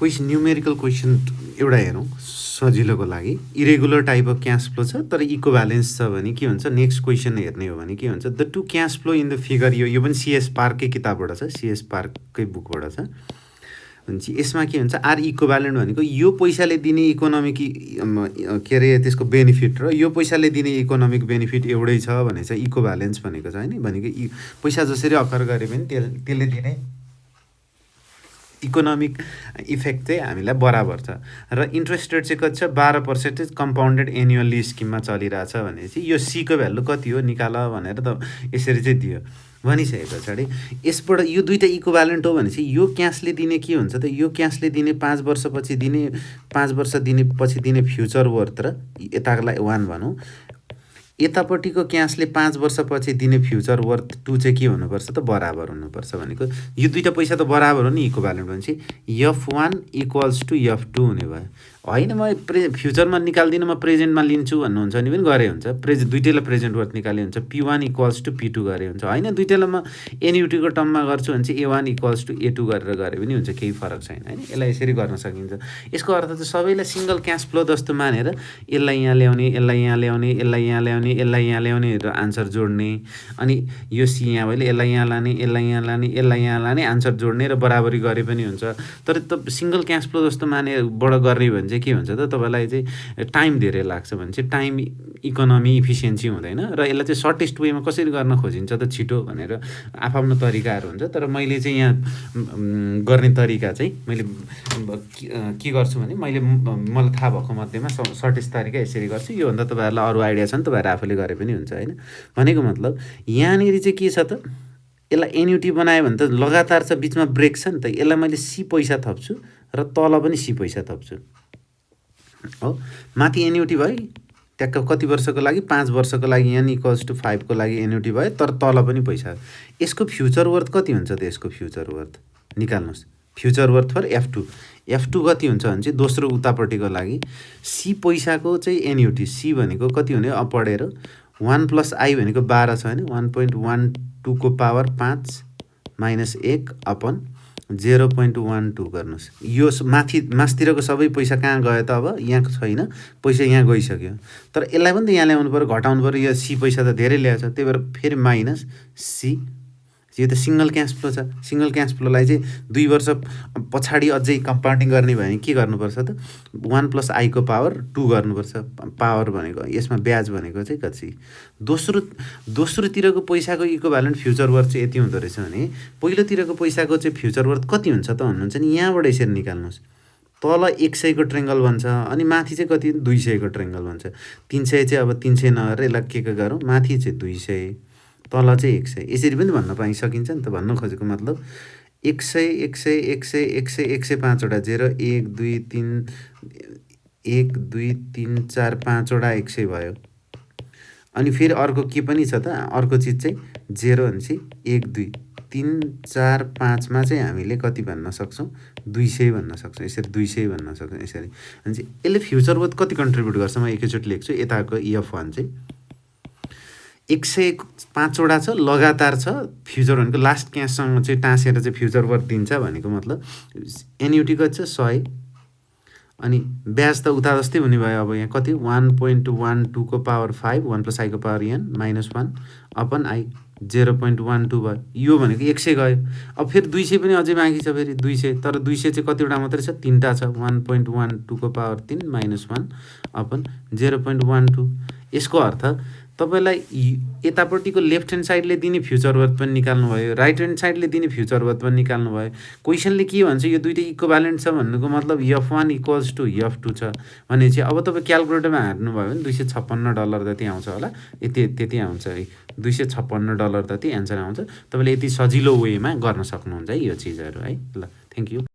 Question numerical question एउटा हेरौँ सजिलोको लागि। Irregular type of cash flow छ तर इक्विभ्यालेन्स छ भने के हुन्छ, नेक्स्ट क्वेसन हेर्ने हो भने के हुन्छ, the two cash flow in the figure, यो पनि सिएस पार्ककै किताबबाट छ, सिएस पार्ककै बुकबाट छ। भनेपछि यसमा के हुन्छ, आर इक्विभ्यालेन्ट भनेको यो पैसाले दिने इकोनोमिक के अरे त्यसको बेनिफिट र यो पैसाले दिने इकोनोमिक बेनिफिट एउटै छ भने चाहिँ इक्विभ्यालेन्स भनेको छ हैन। भनेको पैसा जसरी अकर गरे पनि त्यसले दिने इकोनोमिक इफेक्ट चाहिँ हामीलाई बराबर छ। र इन्ट्रेस्ट रेट चाहिँ कति छ, 12% कम्पाउन्डेड एनुअल्ली स्किममा चलिरहेछ भनेपछि यो सीको भ्यालु कति हो निकाल भनेर त यसरी चाहिँ दियो। भनिसके पछाडि यसबाट यो दुईटा इक्विभ्यालेन्ट हो भनेपछि यो क्यासले दिने के हुन्छ त, यो क्यासले दिने 5 वर्षपछि दिने 5 वर्ष दिने पछि दिने फ्युचर वर्थ र यतालाई 1 भनौँ, यतापट्टिको क्यासले 5 वर्षपछि दिने फ्युचर वर्थ 2 चाहिँ के हुनुपर्छ त, बराबर हुनुपर्छ। भनेको यो दुईटा पैसा त बराबर हो नि इक्विभ्यालेन्ट भनेपछि F1 इक्वल्स टु F2 हुने भयो। होइन म फ्युचरमा निकाल्दिनँ, म प्रेजेन्टमा लिन्छु भन्नुहुन्छ भने पनि गरे हुन्छ, दुइटैलाई प्रेजेन्ट वर्थ निकाले हुन्छ। P1 इक्वल्स टु P2 गरे हुन्छ। होइन दुइटैलाई म एन्युटीको टर्ममा गर्छु भने चाहिँ A1 इक्वल्स टु A2 गरेर गरे पनि हुन्छ, केही फरक छैन होइन। यसलाई यसरी गर्न सकिन्छ। यसको अर्थ चाहिँ सबैलाई सिङ्गल क्यास फ्लो जस्तो मानेर यसलाई यहाँ ल्याउने, यसलाई यहाँ ल्याउने, यसलाई यहाँ ल्याउने, यसलाई यहाँ ल्याउने र आन्सर जोड्ने, अनि यो सी यहाँ भइले यसलाई यहाँ लाने, यसलाई यहाँ लाने, यसलाई यहाँ लाने, आन्सर जोड्ने र बराबरी गरे पनि हुन्छ। तर त सिङ्गल क्यास फ्लो जस्तो मानेबाट गर्ने भने चाहिँ के हुन्छ त, तपाईँलाई चाहिँ टाइम धेरै लाग्छ भने चाहिँ टाइम इकोनोमी इफिसियन्सी हुँदैन र यसलाई चाहिँ सर्टेस्ट वेमा कसरी गर्न खोजिन्छ त छिटो भनेर आफ्नो तरिकाहरू हुन्छ। तर मैले चाहिँ यहाँ गर्ने तरिका चाहिँ मैले के गर्छु भने मलाई थाहा भएको मध्येमा सर्टेस्ट तरिका यसरी गर्छु। योभन्दा तपाईँहरूलाई अरू आइडिया छ भने तपाईँहरू आफूले गरे पनि हुन्छ होइन। भनेको मतलब यहाँनिर चाहिँ के छ त, यसलाई एन्युटी बनायो भने त लगातार छ, बिचमा ब्रेक छ नि त, यसलाई मैले सी पैसा थप्छु र तल पनि सी पैसा थप्छु हो। माथि एन्युटी भयो ट्याक्क कति वर्षको लागि, 5 वर्षको लागि, यहाँ इक्वल्स टु 5 को लागि एन्युटी भयो, तर तल पनि पैसा। यसको फ्युचर वर्थ कति हुन्छ त, यसको फ्युचर वर्थ निकाल्नुहोस्। फ्युचर वर्थ फर F2 कति हुन्छ भने चाहिँ दोस्रो उतापट्टिको लागि सी पैसाको चाहिँ एन्युटी, सी भनेको कति हुने पढेर 1 प्लस आई भनेको 12 छ होइन, 1.12 को पावर 5 माइनस 1 अपन 0.12 गर्नुहोस्। यो माथितिरको सबै पैसा कहाँ गयो त, अब यहाँ छैन पैसा, यहाँ गइसक्यो। तर यसलाई पनि त यहाँ ल्याउनु पऱ्यो, घटाउनु पऱ्यो, यो सी पैसा त धेरै ल्याएछ, त्यही भएर फेरि माइनस सी। यो त सिङ्गल क्यास फ्लो छ। सिङ्गल क्यास फ्लोलाई चाहिँ 2 वर्ष पछाडि अझै कम्पाउन्डिङ गर्ने भयो भने के गर्नुपर्छ त, 1 प्लस आई को पावर 2 गर्नुपर्छ। पावर भनेको यसमा ब्याज भनेको चाहिँ कति, दोस्रोतिरको पैसाको इक्विभ्यालेन्ट फ्युचर वर्थ चाहिँ यति हुँदो रहेछ भने पहिलोतिरको पैसाको चाहिँ फ्युचर वर्थ कति हुन्छ त भन्नुहुन्छ नि, यहाँबाट यसरी निकाल्नुहोस्। तल 100 को ट्रेङ्गल भन्छ, अनि माथि चाहिँ कति 200 को ट्रेङ्गल भन्छ। 300 चाहिँ अब 300 नगरेर यसलाई के गरौँ, माथि चाहिँ 200 तल चाहिँ 100, यसरी पनि भन्न पाइसकिन्छ नि त। भन्नु खोजेको मतलब 100 100 100 100 105 वटा 0 1 2 3 1 2 3 4 5 वटा 100 भयो। अनि फेरि अर्को के पनि छ त, अर्को चिज चाहिँ 0 भनेपछि 1 2 3 4 5 मा चाहिँ हामीले कति भन्न सक्छौँ, 200 भन्न सक्छौँ। यसरी 200 भन्न सक्छौँ यसरी। भनेपछि यसले फ्युचर वर्थ कति कन्ट्रिब्युट गर्छ, म एकैचोटि लेख्छु। यताको F1 चाहिँ 105 वटा छ, लगातार छ। फ्युचर भनेको लास्ट क्याससँग चाहिँ टाँसेर चाहिँ फ्युचर वर्थ दिन्छ भनेको मतलब एन्युटी कति छ 100, अनि ब्याज त उता जस्तै हुने भयो। अब यहाँ कति 1.12 को पावर 5 1 प्लस आई को power n minus 1 upon I 0.12 भयो। यो भनेको 100 गयो। अब फेरि 200 पनि अझै बाँकी छ, फेरि 200, तर 200 चाहिँ कतिवटा मात्रै छ, 3टा छ। 1.12 को पावर 3 माइनस 1 अपन 0.12। यसको अर्थ तपाईँलाई यतापट्टिको लेफ्ट ह्यान्ड साइडले दिने फ्युचर वर्थ पनि निकाल्नु भयो, राइट ह्यान्ड साइडले दिने फ्युचर वर्थ पनि निकाल्नु भयो। क्वेसनले के भन्छ, यो दुइटै इक्विभ्यालेन्ट छ भन्नुको मतलब F1 इक्वल्स टु F2 छ भने चाहिँ अब तपाईँ क्यालकुलेटरमा हार्नुभयो भने $256 जति आउँछ होला, त्यति आउँछ है। $256 जति एन्सर आउँछ। तपाईँले यति सजिलो वेमा गर्न सक्नुहुन्छ है यो चिजहरू है। ल थ्याङ्क यू।